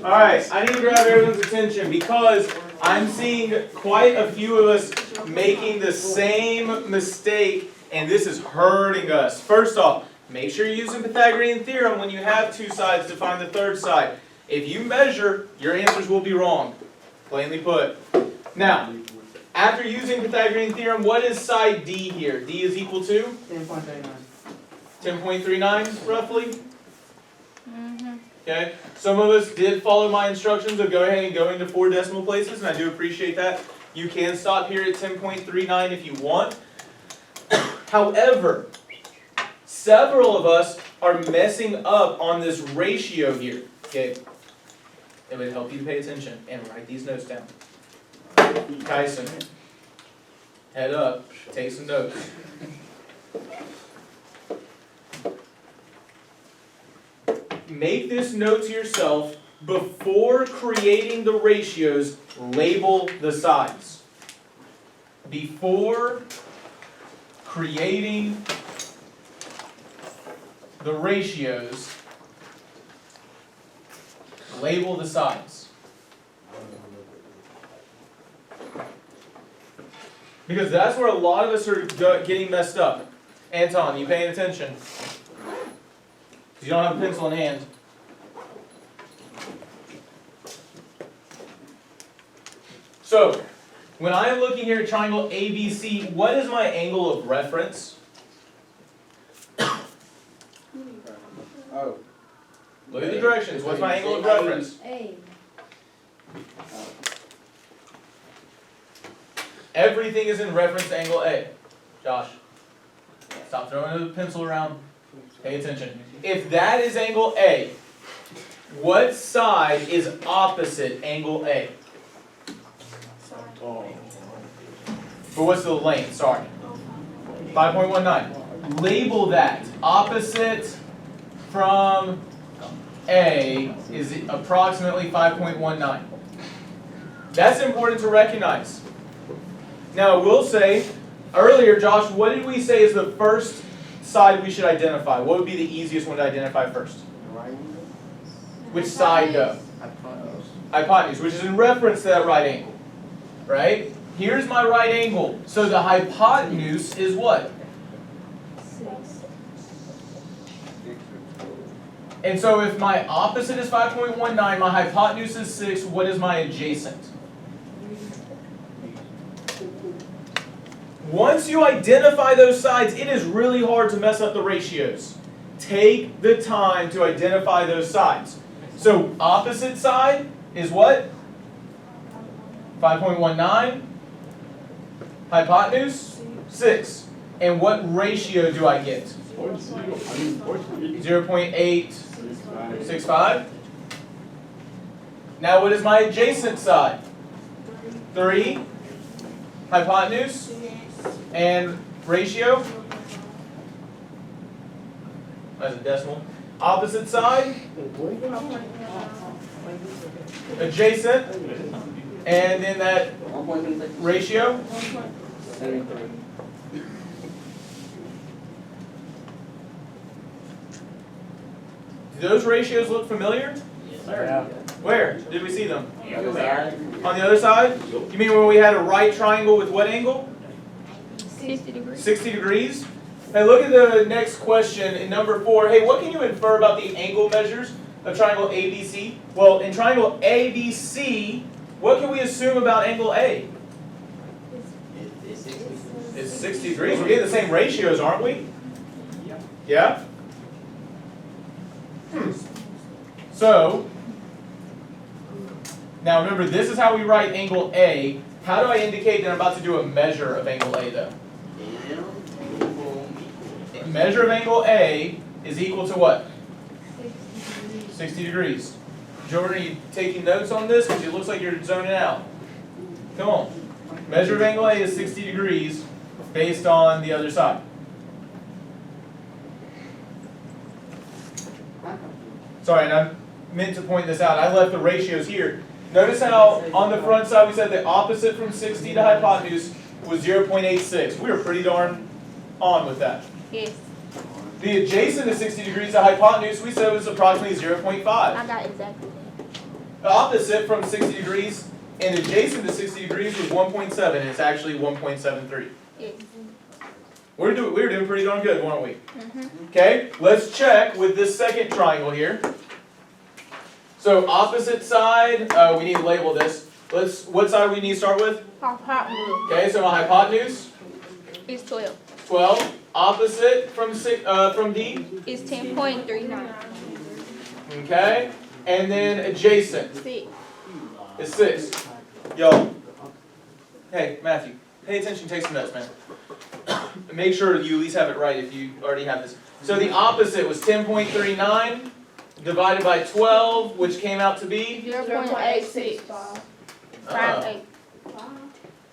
Alright, I need to grab everyone's attention because I'm seeing quite a few of us making the same mistake, and this is hurting us. First off, make sure you're using Pythagorean Theorem when you have two sides to find the third side. If you measure, your answers will be wrong, plainly put. Now, after using Pythagorean Theorem, what is side D here? D is equal to? 10.39. 10.39, roughly? Okay, some of us did follow my instructions of go ahead and go into 4 decimal places, and I do appreciate that. You can stop here at 10.39 if you want. However, several of us are messing up on this ratio here. Okay, it would help you pay attention and write these notes down. Tyson, head up, take some notes. Make this note to yourself. Before creating the ratios, label the sides. Before creating the ratios, label the sides. Because that's where a lot of us are getting messed up. Anton, you paying attention? You don't have a pencil in hand. So, when I am looking here at triangle ABC, what is my angle of reference? Oh. Look at the directions. What's my angle of reference? A. Everything is in reference to angle A. Josh, stop throwing the pencil around. Pay attention. If that is angle A, what side is opposite angle A? But what's the length? Sorry. 5.19. Label that. Opposite from A is approximately 5.19. That's important to recognize. Now, I will say, earlier, Josh, what did we say is the first side we should identify? What would be the easiest one to identify first? Which side, though? Hypotenuse, which is in reference to that right angle. Right? Here's my right angle. So the hypotenuse is what? 6. And so if my opposite is 5.19, my hypotenuse is 6, what is my adjacent? Once you identify those sides, it is really hard to mess up the ratios. Take the time to identify those sides. So opposite side is what? 5.19. Hypotenuse? 6. And what ratio do I get? 0.865. Now what is my adjacent side? 3. Hypotenuse? And ratio? That's a decimal. Opposite side? Adjacent? And then that ratio? Do those ratios look familiar? Yes, sir. Where did we see them? On the other side? You mean when we had a right triangle with what angle? 60 degrees. 60 degrees? Hey, look at the next question in number 4. Hey, what can you infer about the angle measures of triangle ABC? Well, in triangle ABC, what can we assume about angle A? It's 60 degrees. We're getting the same ratios, aren't we? Yeah? So, now remember, this is how we write angle A. How do I indicate that I'm about to do a measure of angle A, though? Measure of angle A is equal to what? 60 degrees. Jordan, are you taking notes on this? Because it looks like you're zoning out. Come on. Measure of angle A is 60 degrees based on the other side. Sorry, and I meant to point this out. I left the ratios here. Notice how on the front side we said the opposite from 60 to hypotenuse was 0.86. We were pretty darn on with that. Yes. The adjacent to 60 degrees, the hypotenuse, we said was approximately 0.5. I got exactly The opposite from 60 degrees and adjacent to 60 degrees was 1.7, and it's actually 1.73. that. We're doing pretty darn good, weren't we? Okay, let's check with this second triangle here. So opposite side, we need to label this. What side we need to start with? Hypotenuse Okay, so my hypotenuse, is 12. 12. Opposite from D, It's 10.39. okay, and then adjacent 6. is 6. Yo, hey Matthew, pay attention, take some notes, man. Make sure you at least have it right if you already have this. So the opposite was 10.39 divided by 12, which came out to be? 0.86. 58.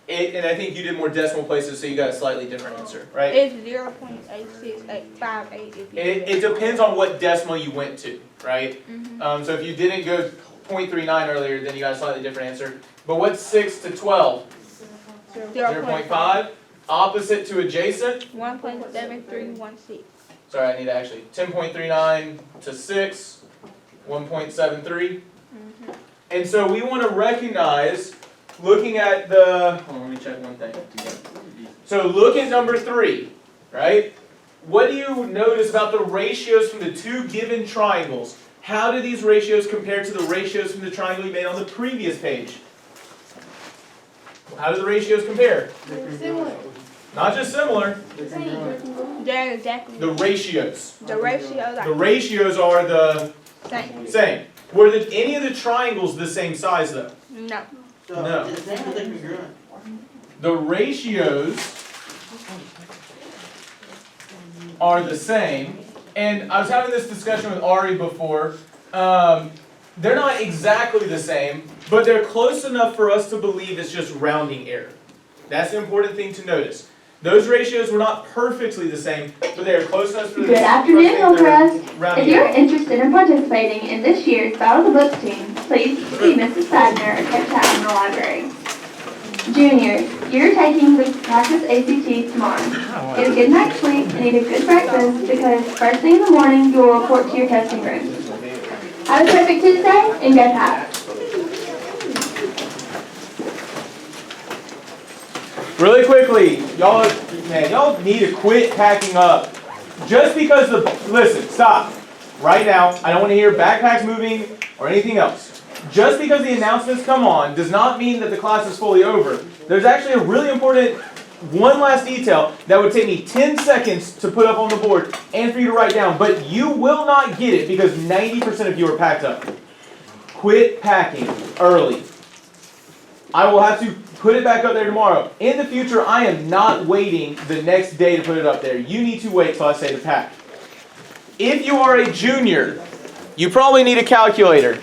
And I think you did more decimal places, so you got a slightly different answer, right? It's 0.86858 if you It depends on what decimal you went to, right? So if you didn't go 0.39 earlier, then you got a slightly different answer. But what's 6 to 12? 0.5. Opposite to adjacent? 1.7316. Sorry, I need to actually. 10.39 to 6, 1.73. And so we want to recognize, looking at the, hold on, let me check one thing. So look at number 3, right? What do you notice about the ratios from the two given triangles? How do these ratios compare to the ratios from the triangle you made on the previous page? How do the ratios compare? Similar. Not just similar, They're exactly the ratios. the ratio. The ratios are the Same. same. Were any of the triangles the same size though? No. No. The ratios are the same. And I was having this discussion with Ari before. They're not exactly the same, but they're close enough for us to believe it's just rounding error. That's the important thing to notice. Those ratios were not perfectly the same, but they are close enough for Good afternoon, Hillcrest. If rounding you're error. interested in participating in this year's Battle of the Books team, please see Mrs. Sadner or Coach Hat in the library. Juniors, you're taking the practice ACT tomorrow. Get a good night's sleep and eat a good breakfast because first thing in the morning you will report to your testing room. Have a perfect Tuesday and go Pats. Really quickly, y'all need to quit packing up. Just because listen, stop. Right now, I don't want to hear backpacks moving or anything else. Just because the announcements come on does not mean that the class is fully over. There's actually a really important one last detail that would take me 10 seconds to put up on the board and for you to write down, but you will not get it because 90% of you are packed up. Quit packing early. I will have to put it back up there tomorrow. In the future, I am not waiting the next day to put it up there. You need to wait till I say to pack. If you are a junior, you probably need a calculator.